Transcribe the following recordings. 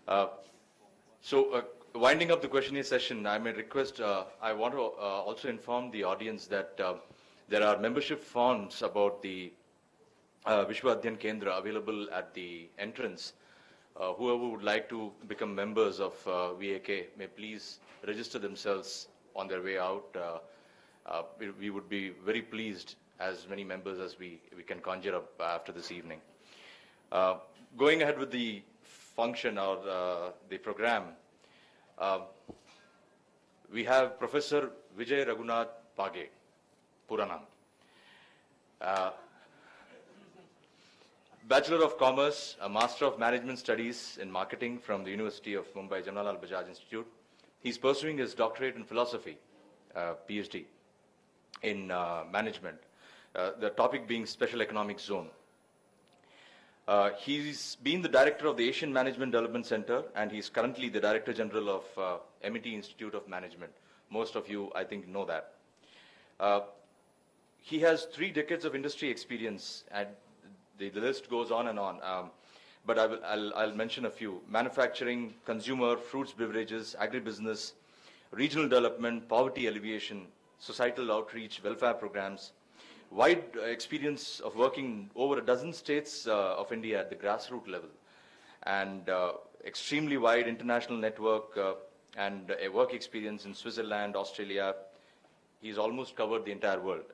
Uh, Winding up the questionnaire session, I may request, I want to also inform the audience that there are membership forms about the Vishwa Adhyan Kendra available at the entrance. Whoever would like to become members of VAK may please register themselves on their way out. We would be very pleased as many members as we can conjure up after this evening. Going ahead with the function or the program, we have Professor Vijay Raghunath Page, Puranam. Bachelor of Commerce, a Master of Management Studies in Marketing from the University of Mumbai, Jawaharlal Bajaj Institute. He's pursuing his doctorate in philosophy, PhD, in management, the topic being Special Economic Zone. He's been the director of the Asian Management Development Center, and he's currently the Director General of MET Institute of Management. Most of you, I think, know that. He has 3 decades of industry experience, and the list goes on and on. But I'll mention a few: manufacturing, consumer, fruits, beverages, agribusiness, regional development, poverty alleviation, societal outreach, welfare programs. Wide experience of working over a dozen states of India at the grassroots level, and extremely wide international network and a work experience in Switzerland, Australia. He's almost covered the entire world.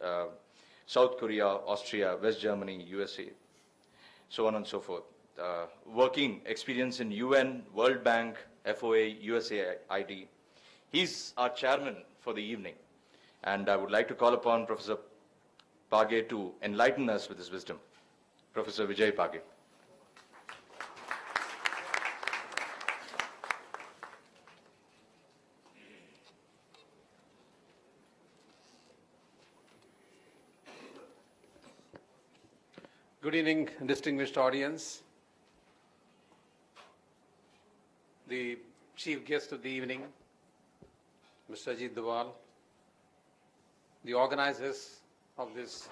South Korea, Austria, West Germany, USA, so on and so forth. Working experience in UN, World Bank, FOA, USAID. He's our chairman for the evening, and I would like to call upon Professor Page to enlighten us with his wisdom. Professor Vijay Page. Good evening, distinguished audience. The chief guest of the evening, Mr. Ajit Doval, the organizers of this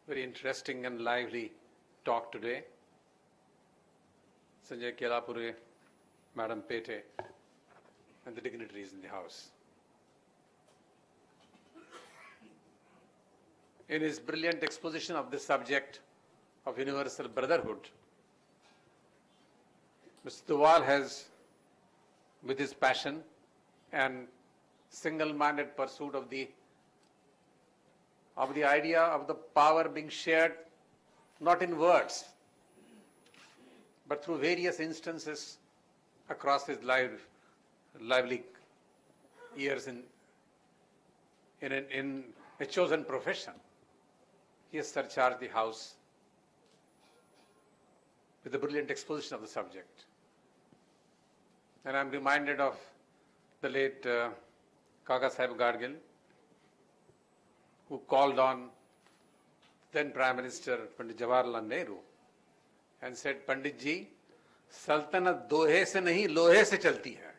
very interesting and lively talk today, Sanjay Kelapure, Madam Pete, and the dignitaries in the house. In his brilliant exposition of the subject of universal brotherhood, Mr. Doval has, with his passion and single-minded pursuit of the idea of the power being shared not in words, but through various instances across his lively years in a chosen profession. He has surcharged the House with a brilliant exposition of the subject. And I'm reminded of the late Kaka Saheb Gadgil, who called on then Prime Minister Pandit Jawaharlal Nehru and said, Pandit ji, सल्तनत दोहे से नहीं लोहे से चलती है.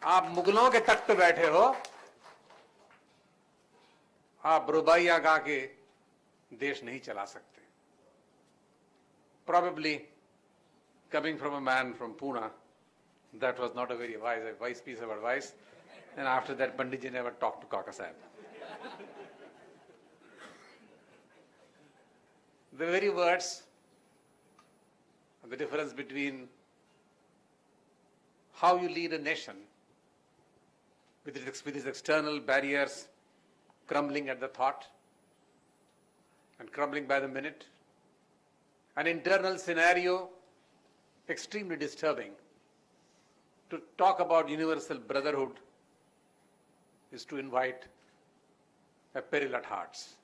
आप मुगलों के तख्त पे बैठे हो, आप रुबाइया गा के देश नहीं चला सकते. Probably, coming from a man from Pune, that was not a very wise piece of advice. And after that, Pandit ji never talked to Kaka Saheb. The very words, the difference between how you lead a nation with its external barriers crumbling at the thought and crumbling by the minute, an internal scenario extremely disturbing. To talk about universal brotherhood is to invite a peril at hearts.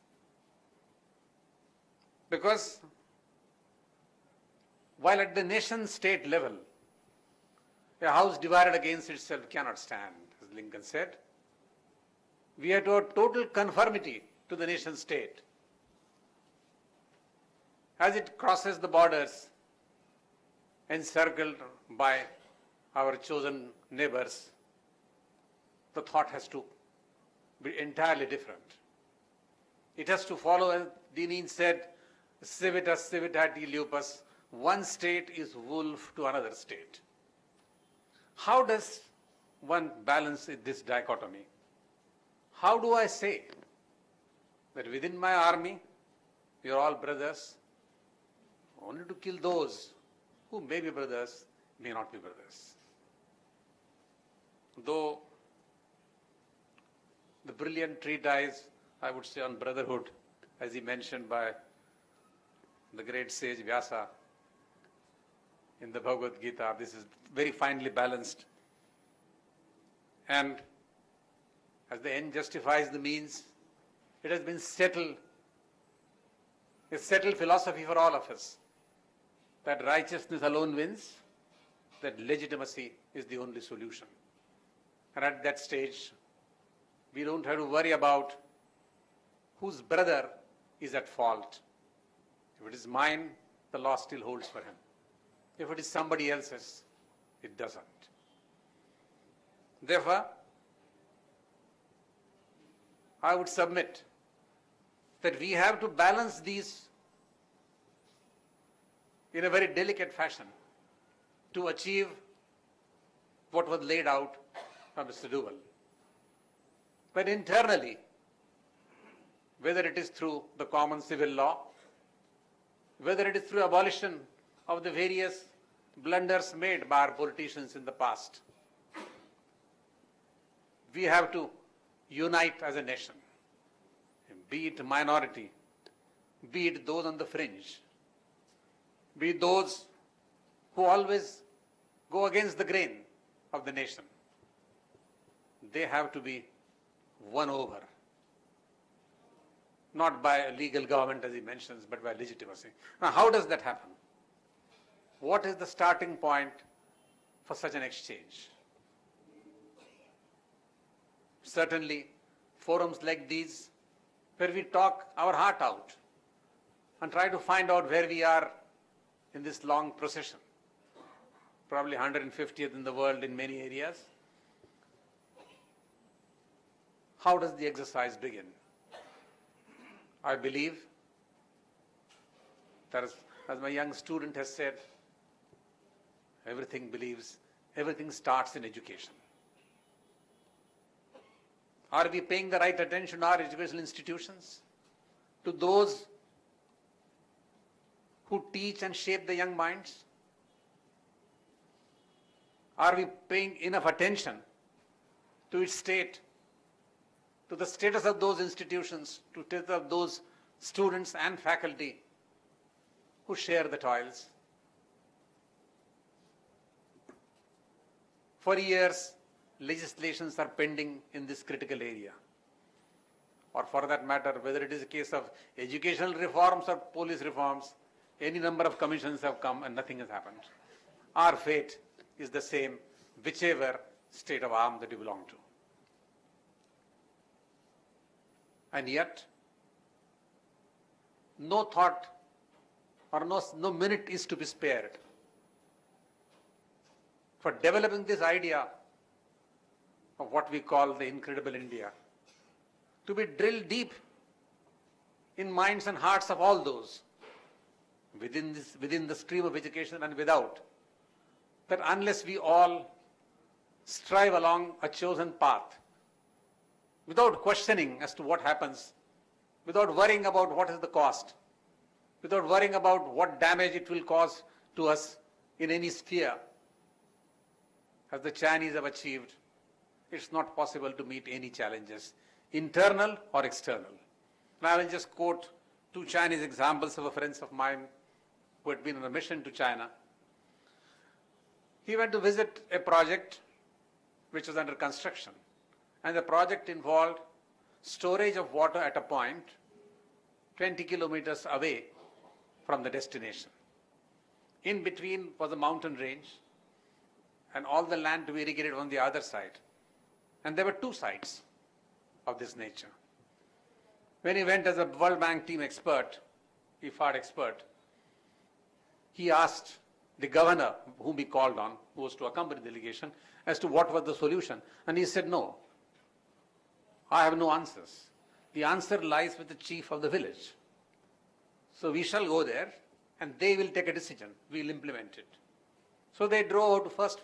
Because while at the nation-state level, a house divided against itself cannot stand, as Lincoln said, we are to a total conformity to the nation-state. As it crosses the borders, encircled by our chosen neighbors, the thought has to be entirely different. It has to follow, as Lenin said, civitas civitati lupus, one state is wolf to another state. How does one balance this dichotomy? How do I say that within my army, we are all brothers, only to kill those who may be brothers, may not be brothers? Though the brilliant treatise, I would say, on brotherhood, as he mentioned by the great sage Vyasa in the Bhagavad Gita, this is very finely balanced. And as the end justifies the means, it has been settled, a settled philosophy for all of us, that righteousness alone wins, that legitimacy is the only solution. And at that stage, we don't have to worry about whose brother is at fault. If it is mine, the law still holds for him. If it is somebody else's, it doesn't. Therefore, I would submit that we have to balance these in a very delicate fashion to achieve what was laid out by Mr. Duval. But internally, whether it is through the common civil law, whether it is through abolition of the various blunders made by our politicians in the past, we have to unite as a nation, be it minority, be it those on the fringe, be it those who always go against the grain of the nation. They have to be won over, not by a legal government as he mentions, but by legitimacy. Now, how does that happen? What is the starting point for such an exchange? Certainly, forums like these, where we talk our heart out and try to find out where we are in this long procession, probably 150th in the world in many areas. How does the exercise begin? I believe that, as my young student has said, everything starts in education. Are we paying the right attention to our educational institutions, to those who teach and shape the young minds? Are we paying enough attention to its state, to the status of those institutions, to the status of those students and faculty who share the toils? For years, legislations are pending in this critical area. Or for that matter, whether it is a case of educational reforms or police reforms, any number of commissions have come and nothing has happened. Our fate is the same, whichever state of arm that you belong to. And yet, no thought or no minute is to be spared for developing this idea of what we call the incredible India, to be drilled deep in minds and hearts of all those within the stream of education and without, that unless we all strive along a chosen path, without questioning as to what happens, without worrying about what is the cost, without worrying about what damage it will cause to us in any sphere, as the Chinese have achieved, it's not possible to meet any challenges, internal or external. Now I will just quote two Chinese examples of a friend of mine who had been on a mission to China. He went to visit a project which was under construction, and the project involved storage of water at a point 20 kilometers away from the destination. In between was a mountain range and all the land to be irrigated on the other side. And there were two sites of this nature. When he went as a World Bank team expert, IFAD expert, he asked the governor, whom he called on, who was to accompany the delegation, as to what was the solution. And he said, no, I have no answers. The answer lies with the chief of the village. So we shall go there and they will take a decision. We will implement it. So they drove to first